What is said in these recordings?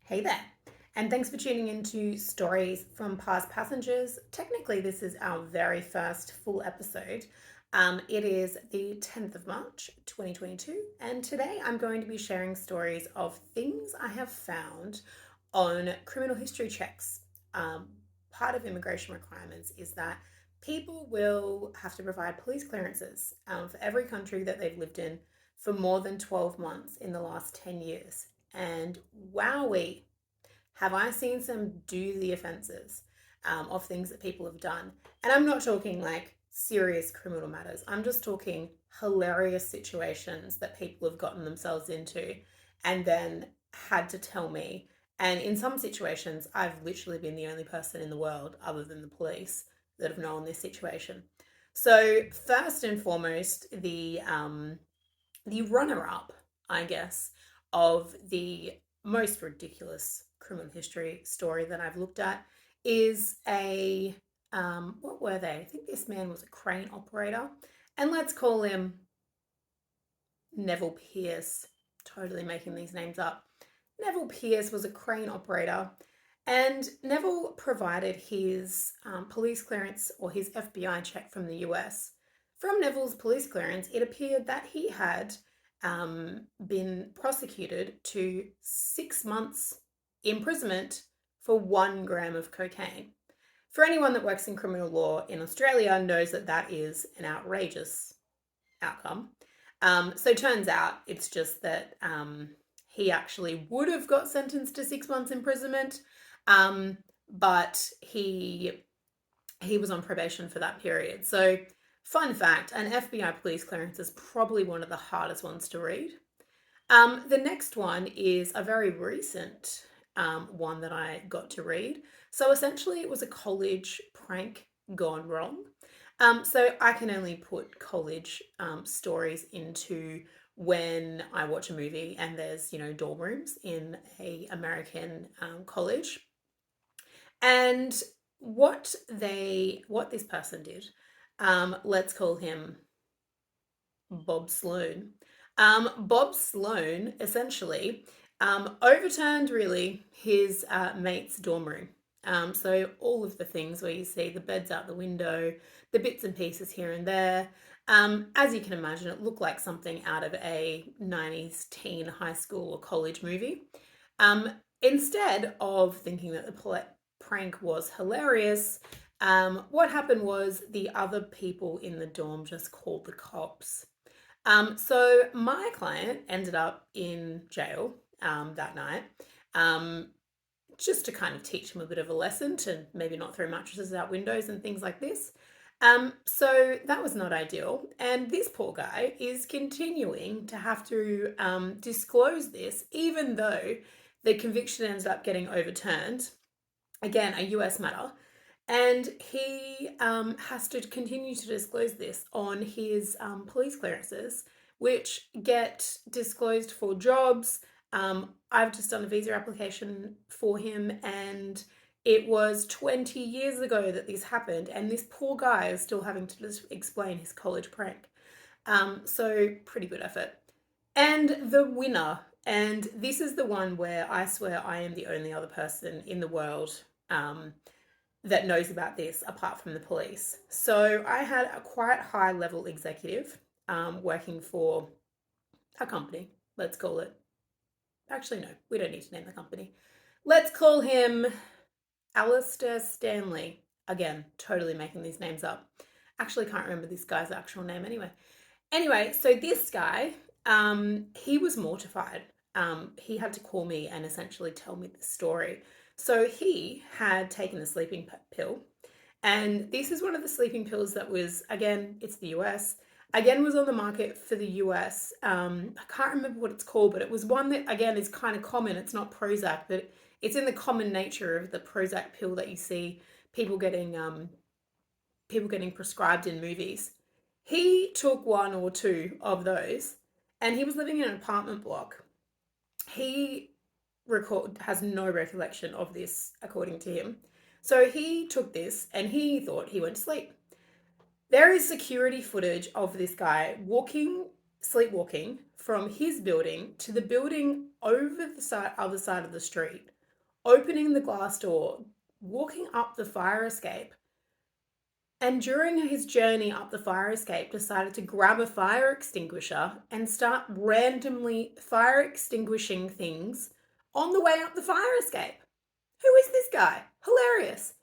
Hey there, and thanks for tuning in to Stories from Past Passengers. Technically, this is our very first full episode. It is the 10th of March, 2022, and today I'm going to be sharing stories of things I have found on criminal history checks. Part of immigration requirements is that people will have to provide police clearances for every country that they've lived in for more than 12 months in the last 10 years. And wowee, have I seen some doozy offences of things that people have done. And I'm not talking like serious criminal matters, I'm just talking hilarious situations that people have gotten themselves into and then had to tell me. And in some situations, I've literally been the only person in the world, other than the police, that have known this situation. So, first and foremost, the runner up, I guess, of the most ridiculous criminal history story that I've looked at is what were they? I think this man was a crane operator, and let's call him Neville Pierce. Totally making these names up. Neville Pierce was a crane operator, and Neville provided his police clearance or his FBI check from the US. From Neville's police clearance, it appeared that he had been prosecuted to 6 months imprisonment for 1 gram of cocaine. For anyone that works in criminal law in Australia knows that that is an outrageous outcome. So turns out it's just that he actually would have got sentenced to 6 months imprisonment, but he was on probation for that period. So, fun fact: an FBI police clearance is probably one of the hardest ones to read. The next one is a very recent one that I got to read. So essentially, it was a college prank gone wrong. So I can only put college stories into when I watch a movie and there's, dorm rooms in a American college. And what this person did, let's call him Bob Sloan. Bob Sloan essentially overturned really his mate's dorm room. So all of the things where you see the beds out the window, the bits and pieces here and there. As you can imagine, it looked like something out of a 90s teen high school or college movie. Instead of thinking that the prank was hilarious, what happened was the other people in the dorm just called the cops. So my client ended up in jail that night, just to kind of teach him a bit of a lesson to maybe not throw mattresses out windows and things like this. So that was not ideal. And this poor guy is continuing to have to disclose this, even though the conviction ends up getting overturned. Again, a US matter. And he has to continue to disclose this on his police clearances, which get disclosed for jobs. I've just done a visa application for him, and it was 20 years ago that this happened, and this poor guy is still having to just explain his college prank. So, pretty good effort. And the winner, and this is the one where I swear I am the only other person in the world that knows about this apart from the police. So I had a quite high level executive working for a company, let's call it. Actually, no, we don't need to name the company. Let's call him Alistair Stanley. Again, totally making these names up. Actually, can't remember this guy's actual name anyway. Anyway, so this guy, he was mortified. He had to call me and essentially tell me the story. So he had taken a sleeping pill, and this is one of the sleeping pills that was, again, it's the US, again, was on the market for the US. I can't remember what it's called, but it was one that, again, is kind of common. It's not Prozac, but it's in the common nature of the Prozac pill that you see people getting prescribed in movies. He took one or two of those, and he was living in an apartment block. He has no recollection of this, according to him. So he took this and he thought he went to sleep. There is security footage of this guy sleepwalking from his building to the building over the other side of the street opening the glass door, walking up the fire escape, and during his journey up the fire escape decided to grab a fire extinguisher and start randomly fire extinguishing things on the way up the fire escape. Who is this guy? Hilarious.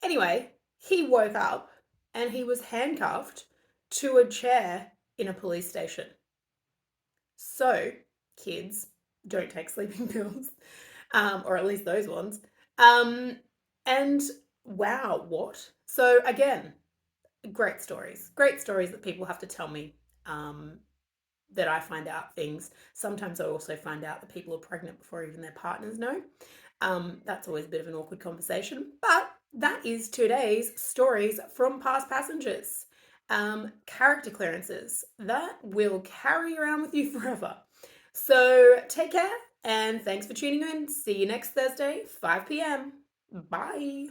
Anyway, he woke up and he was handcuffed to a chair in a police station. So, kids, don't take sleeping pills, or at least those ones. And wow, what? So, again, great stories. Great stories that people have to tell me, that I find out things. Sometimes I also find out that people are pregnant before even their partners know. That's always a bit of an awkward conversation, but that is today's stories from past passengers. Character clearances that will carry you around with you forever. So take care and thanks for tuning in. See you next Thursday, 5 p.m. Bye.